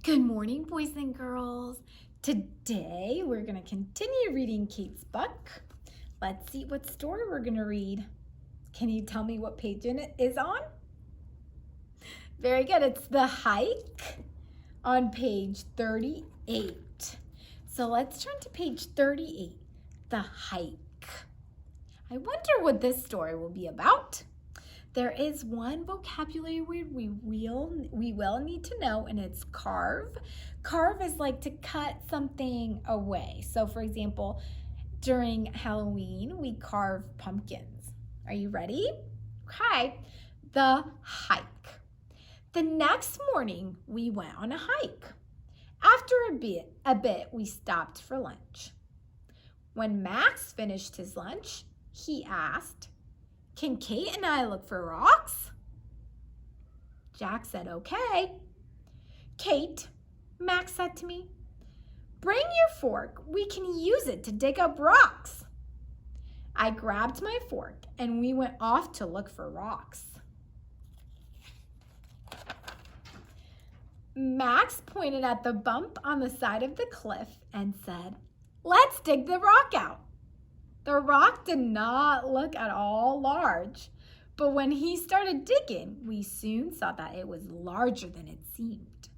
Good morning, boys and girls. Today we're going to continue reading Kate's book. Let's see what story we're going to read. Can you tell me what page it is on? Very good. It's The Hike on page 38. So let's turn to page 38, The Hike. I wonder what this story will be about. There is one vocabulary word we will need to know, and it's carve. Carve is like to cut something away. So for example, during Halloween, we carve pumpkins. Are you ready? Okay, the hike. The next morning, we went on a hike. After a bit, we stopped for lunch. When Max finished his lunch, he asked, "Can Kate and I look for rocks?" Jack said, "Okay." "Kate," Max said to me, "bring your fork. We can use it to dig up rocks." I grabbed my fork and we went off to look for rocks. Max pointed at the bump on the side of the cliff and said, "Let's dig the rock out." The rock did not look at all large, but when he started digging, we soon saw that it was larger than it seemed.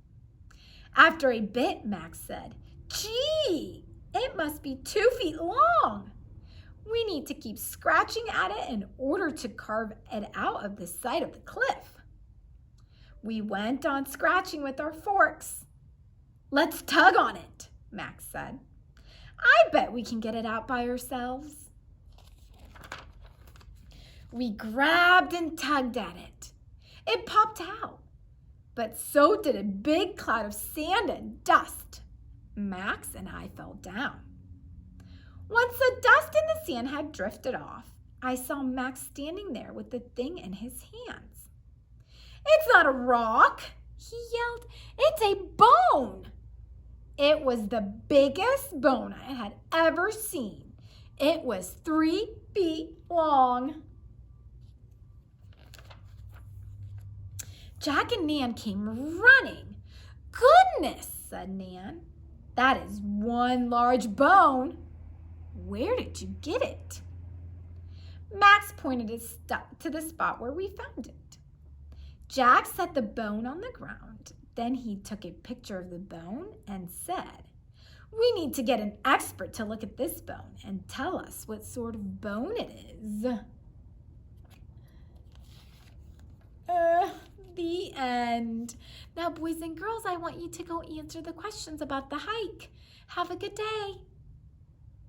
After a bit, Max said, "Gee, it must be 2 feet long. We need to keep scratching at it in order to carve it out of the side of the cliff." We went on scratching with our forks. "Let's tug on it," Max said. "I bet we can get it out by ourselves." We grabbed and tugged at it. It popped out, but so did a big cloud of sand and dust. Max and I fell down. Once the dust and the sand had drifted off, I saw Max standing there with the thing in his hands. "It's not a rock," he yelled. "It's a bone." It was the biggest bone I had ever seen. It was 3 feet long. Jack and Nan came running. "Goodness," said Nan, "that is one large bone. Where did you get it?" Max pointed to the spot where we found it. Jack set the bone on the ground. Then he took a picture of the bone and said, "We need to get an expert to look at this bone and tell us what sort of bone it is." The end. Now, boys and girls, I want you to go answer the questions about the hike. Have a good day.